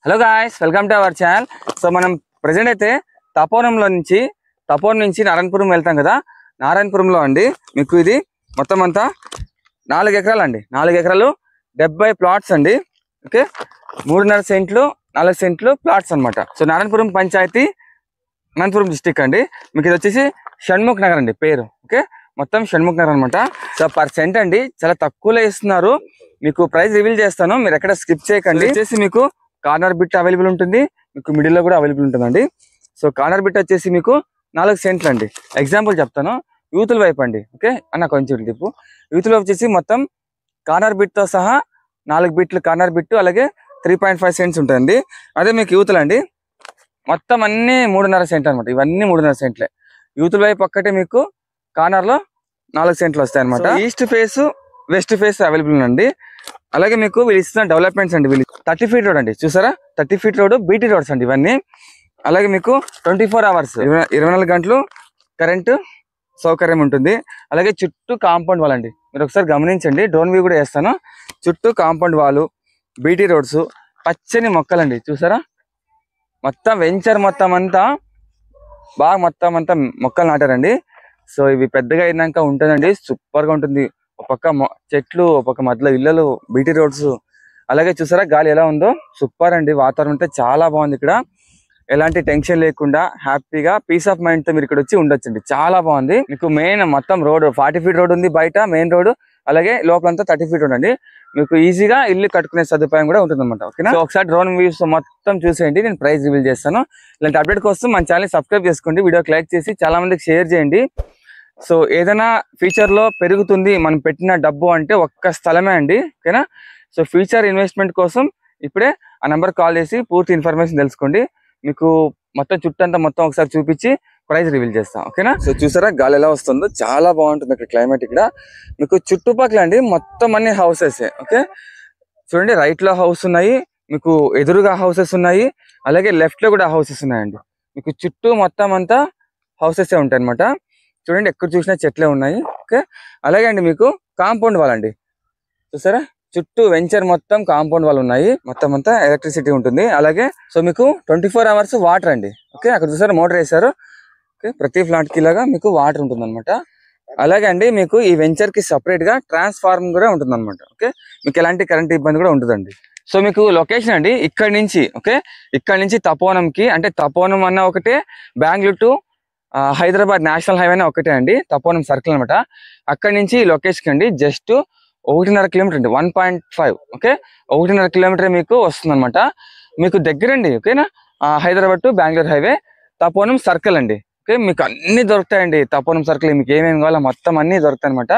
Hello guys, welcome to our channel. So మనం present అయితే తపోవనం నుంచి నారాయణపురం వెళ్తాం కదా. నారాయణపురంలో అండి మీకు ఇది మొత్తం అంతా 4 ఎకరాలు అండి. 4 ఎకరాలు 70 ప్లాట్స్ అండి. ఓకే, 3.5 సెంట్లు 4 సెంట్లు ప్లాట్స్ అనమాట. సో నారాయణపురం పంచాయతీ, అనంతపురం డిస్టిక్ అండి. మీకు ఇది వచ్చేసి షణ్ముఖ్ నగర్ అండి పేరు. ఓకే, మొత్తం షణ్ముఖ్ నగర్ అనమాట. సో పర్ సెంట్ అండి చాలా తక్కువలో ఇస్తున్నారు. మీకు ప్రైస్ రివీల్ చేస్తాను, మీరు ఎక్కడ స్కిప్ చేయకండి. వచ్చేసి మీకు కార్నర్ బిట్ అవైలబుల్ ఉంటుంది, మీకు మిడిల్ లో కూడా అవైలబుల్ ఉంటుందండి. సో కార్నర్ బిట్ వచ్చేసి మీకు 4 సెంట్లు అండి. ఎగ్జాంపుల్ చెప్తాను, యూతుల వైపు అండి. ఓకే అన్న, కొంచెం టిప్పు. యూతుల వైపు వచ్చేసి మొత్తం కార్నర్ బిట్ తో సహా 4 బిట్లు కార్నర్ బిట్, అలాగే 3.5 సెంట్స్ ఉంటుందండి. అదే మీకు యూతులు అండి మొత్తం అన్ని 3.5 సెంట్లు అనమాట. ఇవన్నీ 3.5 సెంట్లే. యూతుల వైపు ఒక్కటే మీకు కార్నర్ లో 4 సెంట్లు వస్తాయి అనమాట. East face, west face available ఉందండి. అలాగే మీకు వీళ్ళు ఇస్తున్న డెవలప్మెంట్స్ అండి. వీళ్ళు 30 ఫీట్ రోడ్ అండి, చూసారా? 30 ఫీట్ రోడ్, బీటీ రోడ్స్ అండి ఇవన్నీ. అలాగే మీకు 24 అవర్స్ 24 గంటలు కరెంటు సౌకర్యం ఉంటుంది. అలాగే చుట్టూ కాంపౌండ్ వాల్ అండి. మీరు ఒకసారి గమనించండి, డ్రోన్ వ్యూ కూడా వేస్తాను. చుట్టూ కాంపౌండ్ వాల్, బీటీ రోడ్స్, పచ్చని మొక్కలండి, చూసారా? మొత్తం వెంచర్ మొత్తం అంతా బాగా మొత్తం అంతా మొక్కలు నాటారండి. సో ఇవి పెద్దగా అయినాక ఉంటుందండి, సూపర్ గా ఉంటుంది. ఒక పక్క చెట్లు, ఒక పక్క మధ్యలో ఇళ్ళలు, బీటీ రోడ్స్. అలాగే చూసారా గాలి ఎలా ఉందో, సూపర్ అండి. వాతావరణం అయితే చాలా బాగుంది. ఇక్కడ ఎలాంటి టెన్షన్ లేకుండా హ్యాపీగా పీస్ ఆఫ్ మైండ్ తో మీరు ఇక్కడ వచ్చి ఉండొచ్చండి. చాలా బాగుంది. మీకు మెయిన్ మొత్తం రోడ్ 40 ఫీట్ రోడ్ ఉంది బయట, మెయిన్ రోడ్. అలాగే లోపలంతా 30 ఫీట్ రోడ్ అండి. మీకు ఈజీగా ఇల్లు కట్టుకునే సదుపాయం కూడా ఉంటుంది అనమాట. ఓకేనా? సో ఒకసారి డ్రోన్ వ్యూస్ మొత్తం చూసేయండి, నేను ప్రైస్ రివీల్ చేస్తాను. ఇలాంటి అప్డేట్ కోసం మన ఛానల్ సబ్స్క్రైబ్ చేసుకోండి, వీడియోకి లైక్ చేసి చాలా మందికి షేర్ చేయండి. సో ఏదైనా ఫ్యూచర్ లో పెరుగుతుంది మనం పెట్టిన డబ్బు అంటే ఒక్క స్థలమే అండి. ఓకేనా? సో ఫ్యూచర్ ఇన్వెస్ట్మెంట్ కోసం ఇప్పుడే ఆ నెంబర్ కాల్ చేసి పూర్తి ఇన్ఫర్మేషన్ తెలుసుకోండి. మీకు మొత్తం చుట్టంతా మొత్తం ఒకసారి చూపించి ప్రైస్ రివీల్ చేస్తాం. ఓకేనా? సో చూసారా గాలి ఎలా వస్తుందో, చాలా బాగుంటుంది ఇక్కడ క్లైమేట్. ఇక్కడ మీకు చుట్టుపక్కల అండి మొత్తం అన్ని హౌసెస్. ఓకే, చూడండి, రైట్ లో హౌస్ ఉన్నాయి, మీకు ఎదురుగా హౌసెస్ ఉన్నాయి, అలాగే లెఫ్ట్ లో కూడా హౌసెస్ ఉన్నాయండి. మీకు చుట్టూ మొత్తం అంతా హౌసెస్ ఉంటాయి అనమాట. చూడండి, ఎక్కడ చూసినా చెట్లే ఉన్నాయి. ఓకే, అలాగే అండి మీకు కాంపౌండ్ వాల్ అండి, చూసారా? చుట్టూ వెంచర్ మొత్తం కాంపౌండ్ వాల్ ఉన్నాయి, మొత్తం అంతా ఎలక్ట్రిసిటీ ఉంటుంది. అలాగే సో మీకు 24 అవర్స్ వాటర్ అండి. ఓకే, అక్కడ చూసారా మోటార్ వేసారు. ఓకే, ప్రతి ఫ్లాట్ కి లాగా మీకు వాటర్ ఉంటుంది అనమాట. అలాగే అండి మీకు ఈ వెంచర్ కి సపరేట్ గా ట్రాన్స్ఫార్మర్ కూడా ఉంటుంది అనమాట. ఓకే, మీకు ఎలాంటి కరెంట్ ఇబ్బంది కూడా ఉంటుందండి. సో మీకు లొకేషన్ అండి ఇక్కడ నుంచి, ఓకే, ఇక్కడ నుంచి తపోవనంకి, అంటే తపోవనం అన్న ఒకటే, Bengaluru to Hyderabad national highway ఒకటే అండి, తపోవనం సర్కిల్ అనమాట. అక్కడి నుంచి లొకేషన్ అండి జస్ట్ 1.5 కిలోమీటర్ అండి, 1.5. ఓకే, 1.5 కిలోమీటర్ మీకు వస్తుంది అనమాట. మీకు దగ్గరండి. ఓకేనా? Hyderabad to Bengaluru highway, Tapovanam circle అండి. ఓకే, మీకు అన్ని దొరుకుతాయండి తపోవనం సర్కిల్. మీకు ఏమేమి కావాలో మొత్తం అన్ని దొరుకుతాయి అనమాట.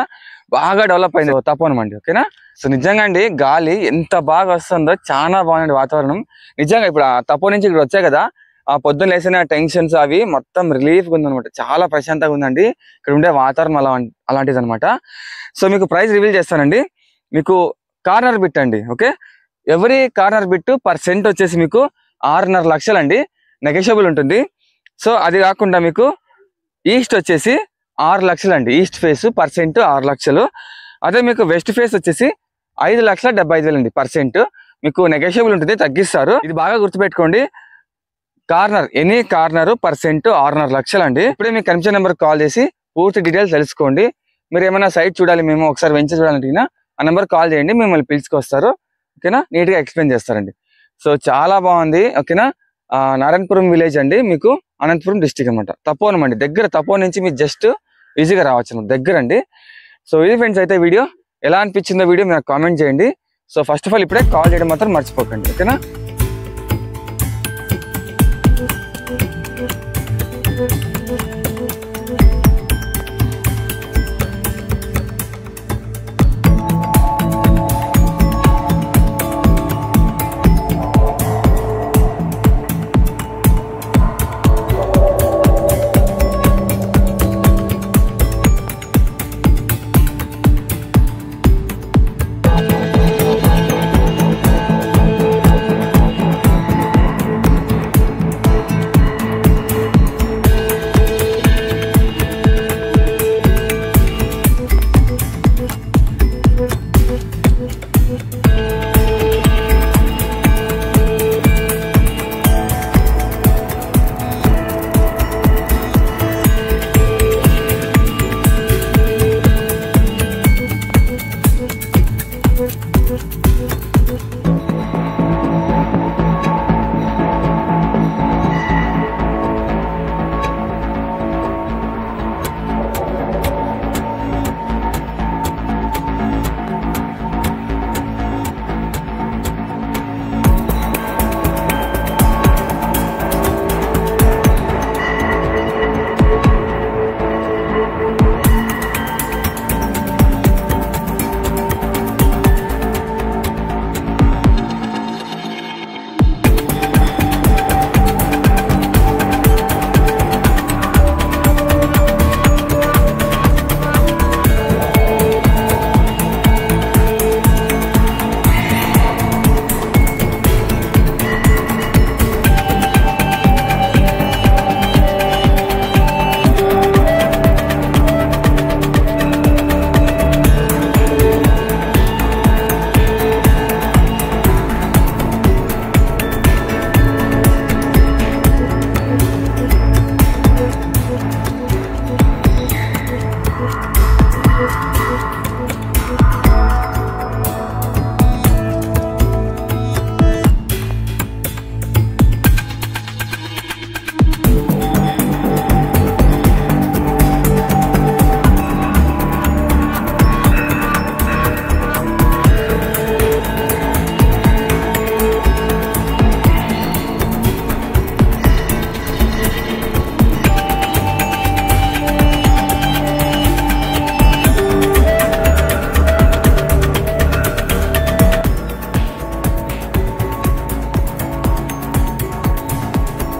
బాగా డెవలప్ అయింది తపోవనం అండి. ఓకేనా? సో నిజంగా అండి గాలి ఎంత బాగా వస్తుందో, చాలా బాగుంది వాతావరణం నిజంగా. ఇప్పుడు తపోవనం నుంచి ఇక్కడ వచ్చాయి కదా, ఆ పొద్దున్న లేసిన టెన్షన్స్ అవి మొత్తం రిలీఫ్ గా ఉందనమాట. చాలా ప్రశాంతంగా ఉందండి ఇక్కడ ఉండే వాతావరణం అలాంటిది అనమాట. సో మీకు ప్రైస్ రివీల్ చేస్తానండి. మీకు కార్నర్ బిట్ అండి. Okay, every corner bit per cent వచ్చేసి మీకు 6.5 లక్షలు అండి, నెగోషియబుల్ ఉంటుంది. సో అది కాకుండా మీకు ఈస్ట్ వచ్చేసి 6 లక్షలు అండి. ఈస్ట్ ఫేస్ పర్ సెంట్ 6 లక్షలు. అదే మీకు వెస్ట్ ఫేస్ వచ్చేసి 5,75,000 అండి పర్ సెంట్. మీకు నెగోషియబుల్ ఉంటుంది, తగ్గిస్తారు. ఇది బాగా గుర్తుపెట్టుకోండి. Corner, any corner per cent 6.5 లక్షలు అండి. ఇప్పుడే మీకు కనిపించే నెంబర్ కాల్ చేసి పూర్తి డీటెయిల్స్ తెలుసుకోండి. మీరు ఏమైనా సైట్ చూడాలి, మేము ఒకసారి వెంచర్ చూడాలంటే ఆ నెంబర్ కాల్ చేయండి, మిమ్మల్ని పిలుచుకొస్తారు. ఓకేనా? నీట్ గా ఎక్స్ప్లెయిన్ చేస్తారండి. సో చాలా బాగుంది. ఓకేనా? నారాయణపురం విలేజ్ అండి, మీకు అనంతపురం డిస్టిక్ అనమాట. తపోవనం అండి, దగ్గర. తపోవనం నుంచి మీరు జస్ట్ ఈజీగా రావచ్చు అనమాట, దగ్గర అండి. సో ఇది ఫ్రెండ్స్ అయితే వీడియో ఎలా అనిపించిందో వీడియో మీరు కామెంట్ చేయండి. సో ఫస్ట్ ఆఫ్ ఆల్ ఇప్పుడే కాల్ చేయడం మాత్రం మర్చిపోకండి. ఓకేనా?